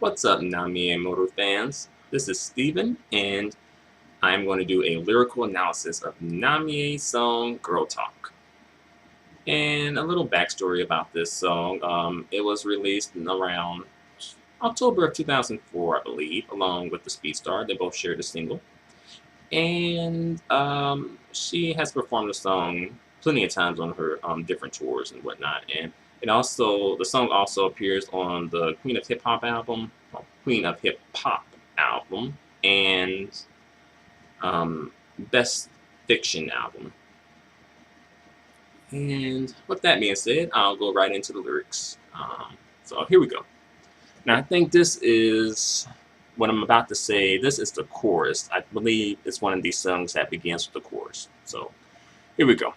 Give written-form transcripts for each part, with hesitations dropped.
What's up, Namie Amuro fans? This is Steven, and I'm going to do a lyrical analysis of Namie's song Girl Talk. And a little backstory about this song. It was released in around October of 2004, I believe, along with the Speed Star. They both shared a single. And she has performed the song plenty of times on her different tours and whatnot. And the song also appears on the Queen of Hip Hop album, and Best Fiction album. And with that being said, I'll go right into the lyrics. So here we go. Now I think this is what I'm about to say. This is the chorus. I believe it's one of these songs that begins with the chorus. So here we go.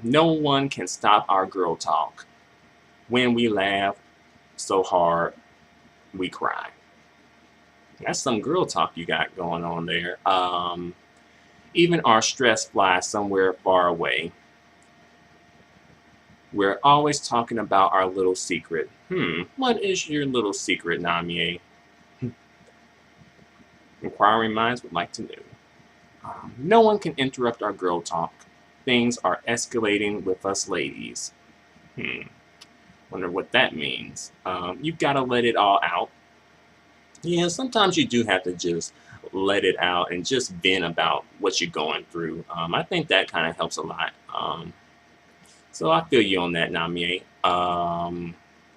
No one can stop our girl talk. When we laugh so hard, we cry. That's some girl talk you got going on there. Even our stress flies somewhere far away. We're always talking about our little secret. What is your little secret, Namie? Inquiring minds would like to know. No one can interrupt our girl talk. Things are escalating with us ladies. Wonder what that means. You've got to let it all out. Yeah, sometimes you do have to just let it out and just vent about what you're going through. I think that kind of helps a lot. So I feel you on that, Namie.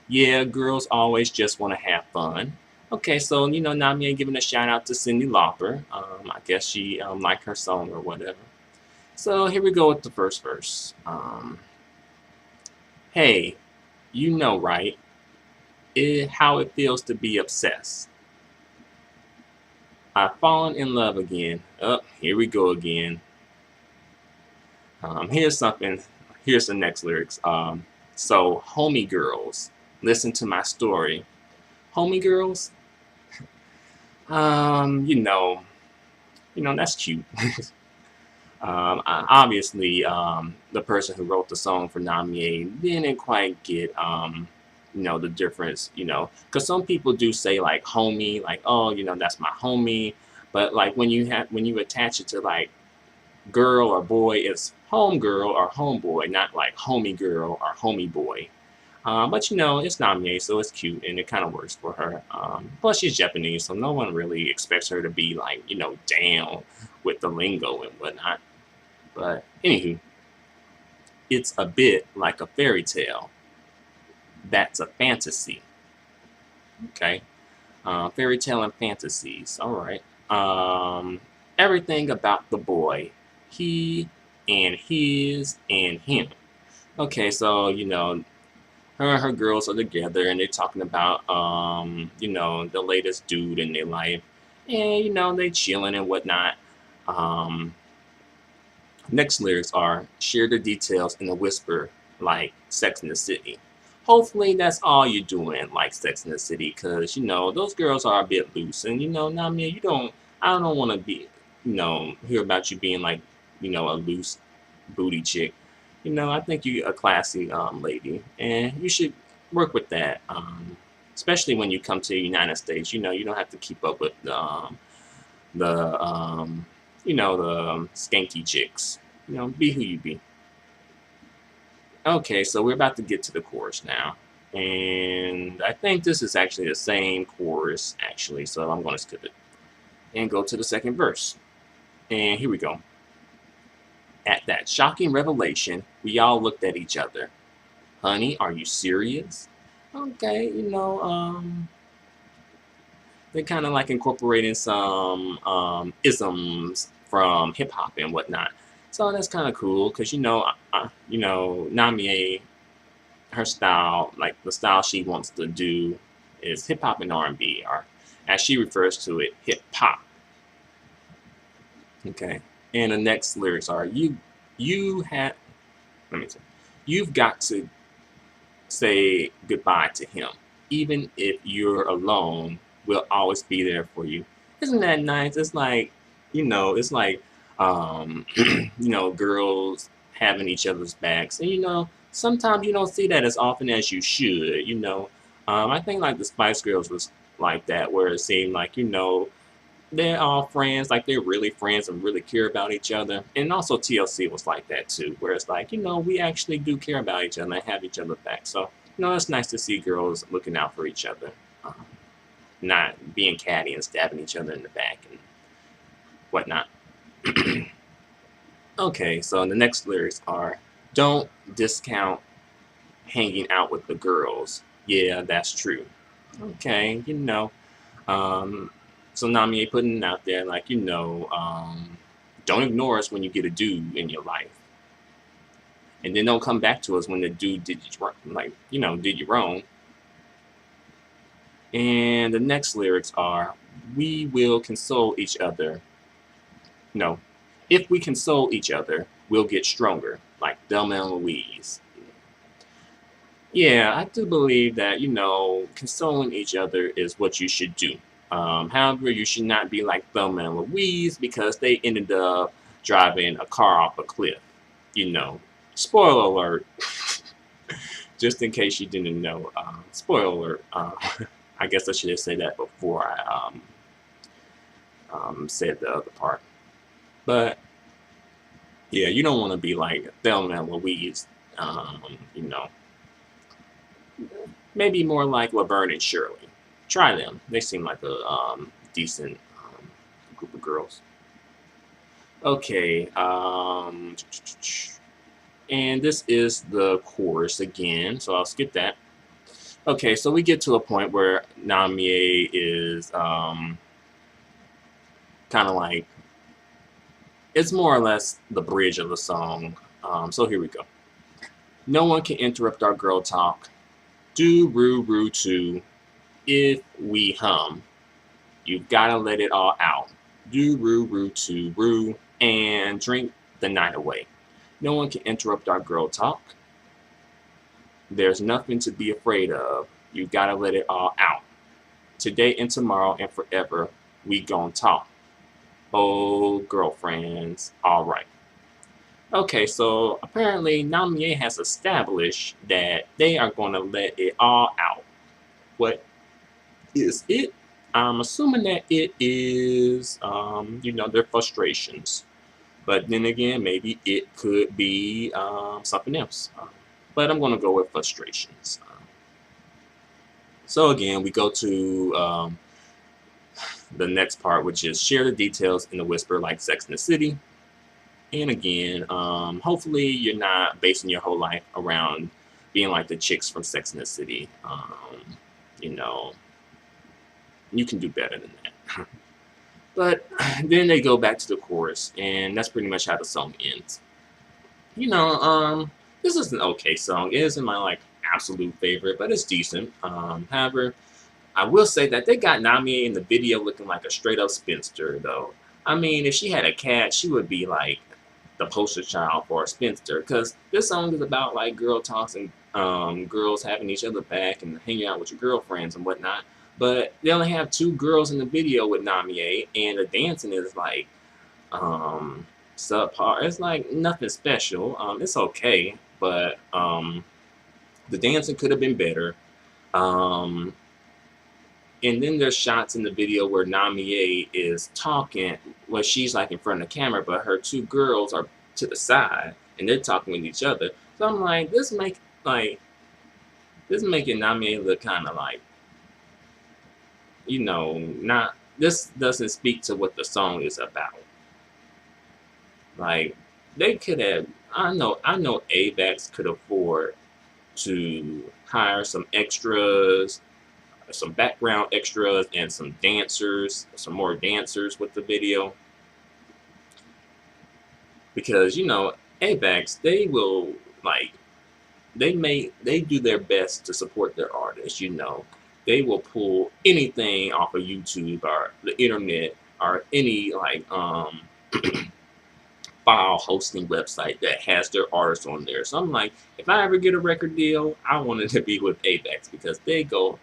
Yeah, girls always just want to have fun. Okay, so Namie giving a shout out to Cyndi Lauper. I guess she liked her song or whatever. So here we go with the first verse. Hey, you know, right? How it feels to be obsessed. I've fallen in love again. Oh, here we go again. Here's something. Here's the next lyrics. So, homie girls, listen to my story. Homie girls, that's cute. Obviously, the person who wrote the song for Namie didn't quite get, the difference, because some people do say like homie, like, oh, that's my homie, but like when you attach it to like girl or boy, it's home girl or homeboy, not like homie girl or homie boy. But it's Namie, so it's cute and it kind of works for her. Plus, she's Japanese, so no one really expects her to be like, down with the lingo and whatnot. But anywho, it's a bit like a fairy tale. That's a fantasy. Okay, fairy tale and fantasies. All right. Everything about the boy, he and his and him. Okay, so her and her girls are together and they're talking about the latest dude in their life, and they chilling and whatnot. Um, Next lyrics are share the details in a whisper like Sex in the City. Hopefully that's all you're doing like Sex in the City, because those girls are a bit loose, and Namia, I don't want to be hear about you being like a loose booty chick. I think you're a classy lady, and you should work with that. Especially when you come to the United States, you don't have to keep up with the the skanky chicks. Be who you be. Okay, so we're about to get to the chorus now, and I think this is actually the same chorus actually, so I'm going to skip it and go to the second verse. And here we go. At that shocking revelation, we all looked at each other. Honey, are you serious? Okay, they're kind of like incorporating some isms from hip hop and whatnot. So that's kind of cool because Namie, her style, like the style she wants to do, is hip hop and R&B, or as she refers to it, hip hop. Okay, and the next lyrics are you had let me see, you've got to say goodbye to him, even if you're alone. We'll always be there for you. Isn't that nice? It's like it's like girls having each other's backs, and sometimes you don't see that as often as you should. I think like the Spice Girls was like that, where it seemed like they're all friends, like they're really friends and really care about each other. And also TLC was like that too, where it's like we actually do care about each other and have each other back. So it's nice to see girls looking out for each other, not being catty and stabbing each other in the back and whatnot. Okay, so the next lyrics are, "Don't discount hanging out with the girls." Yeah, that's true. Okay, Um, so Namie putting it out there, like, don't ignore us when you get a dude in your life. And then don't come back to us when the dude did you wrong, like, did you wrong. And the next lyrics are, "We will console each other." No, "If we console each other, we'll get stronger," like Thelma and Louise. Yeah, I do believe that, consoling each other is what you should do. However, you should not be like Thelma and Louise because they ended up driving a car off a cliff. You know, spoiler alert, just in case you didn't know. Spoiler alert. I guess I should have said that before I said the other part. But yeah, you don't want to be like Thelma and Louise. You know, maybe more like Laverne and Shirley. Try them. They seem like a decent group of girls. Okay. And this is the chorus again, so I'll skip that. Okay, so we get to a point where Namie is kind of like, it's more or less the bridge of the song. So here we go. "No one can interrupt our girl talk. Do roo roo too. If we hum, you've gotta let it all out. Do roo roo too roo and drink the night away. No one can interrupt our girl talk. There's nothing to be afraid of. You gotta let it all out. Today and tomorrow and forever, we gon' talk. Oh, girlfriends, all right." Okay, so apparently Namie has established that they are gonna let it all out. What is it? I'm assuming that it is, their frustrations. But then again, maybe it could be something else. But I'm going to go with frustrations. So again, we go to the next part, which is, "Share the details in a whisper like Sex in the City." And again, hopefully you're not basing your whole life around being like the chicks from Sex in the City. You know, you can do better than that. But then they go back to the chorus, and that's pretty much how the song ends. This is an okay song. It isn't my like absolute favorite, but it's decent. However, I will say that they got Namie in the video looking like a straight up spinster, though. I mean, if she had a cat, she would be like the poster child for a spinster, because this song is about like girl talks and girls having each other back and hanging out with your girlfriends and whatnot. But they only have two girls in the video with Namie, and the dancing is like subpar. It's like nothing special. It's okay, but the dancing could have been better. Um, and then there's shots in the video where Namie is talking, well, she's like in front of the camera, but her two girls are to the side and they're talking with each other. So I'm like, this making Namie look kind of like, not, this doesn't speak to what the song is about. Like, they could have, I know AVAX could afford to hire some extras, some background extras, and some dancers, some more dancers with the video. Because, AVAX, they will, like, they do their best to support their artists, They will pull anything off of YouTube or the internet or any, like, file hosting website that has their artists on there. So I'm like, if I ever get a record deal, I want it to be with AVAX because they go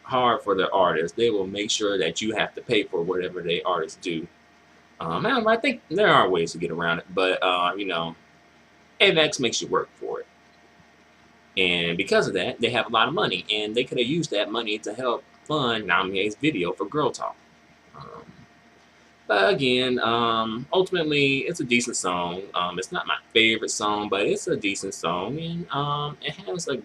hard for their artists. They will make sure that you have to pay for whatever they artists do. I think there are ways to get around it, but AVAX makes you work for it. And because of that, they have a lot of money, and they could have used that money to help fund Namie's video for Girl Talk. Um, but again, ultimately, it's a decent song. It's not my favorite song, but it's a decent song, and it has a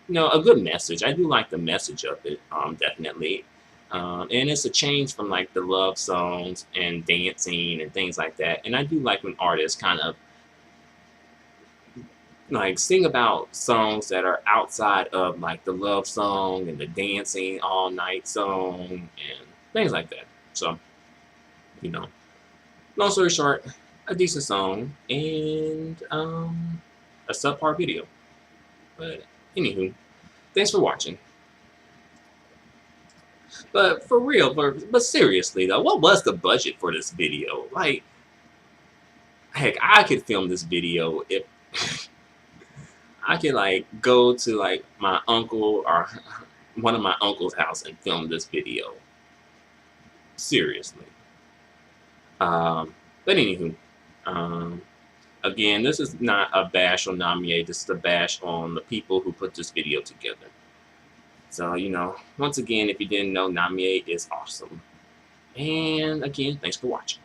good message. I do like the message of it, definitely. And it's a change from like the love songs and dancing and things like that. And I do like when artists kind of like sing about songs that are outside of like the love song and the dancing all night song and things like that. So, you know, long story short, a decent song and a subpar video. But anywho, thanks for watching. But for real, but seriously though, what was the budget for this video? Like, heck, I could film this video if I could like go to like my uncle or one of my uncle's house and film this video. Seriously. But anywho, um, again, this is not a bash on Namie. This is a bash on the people who put this video together. So, once again, if you didn't know, Namie is awesome. And again, thanks for watching.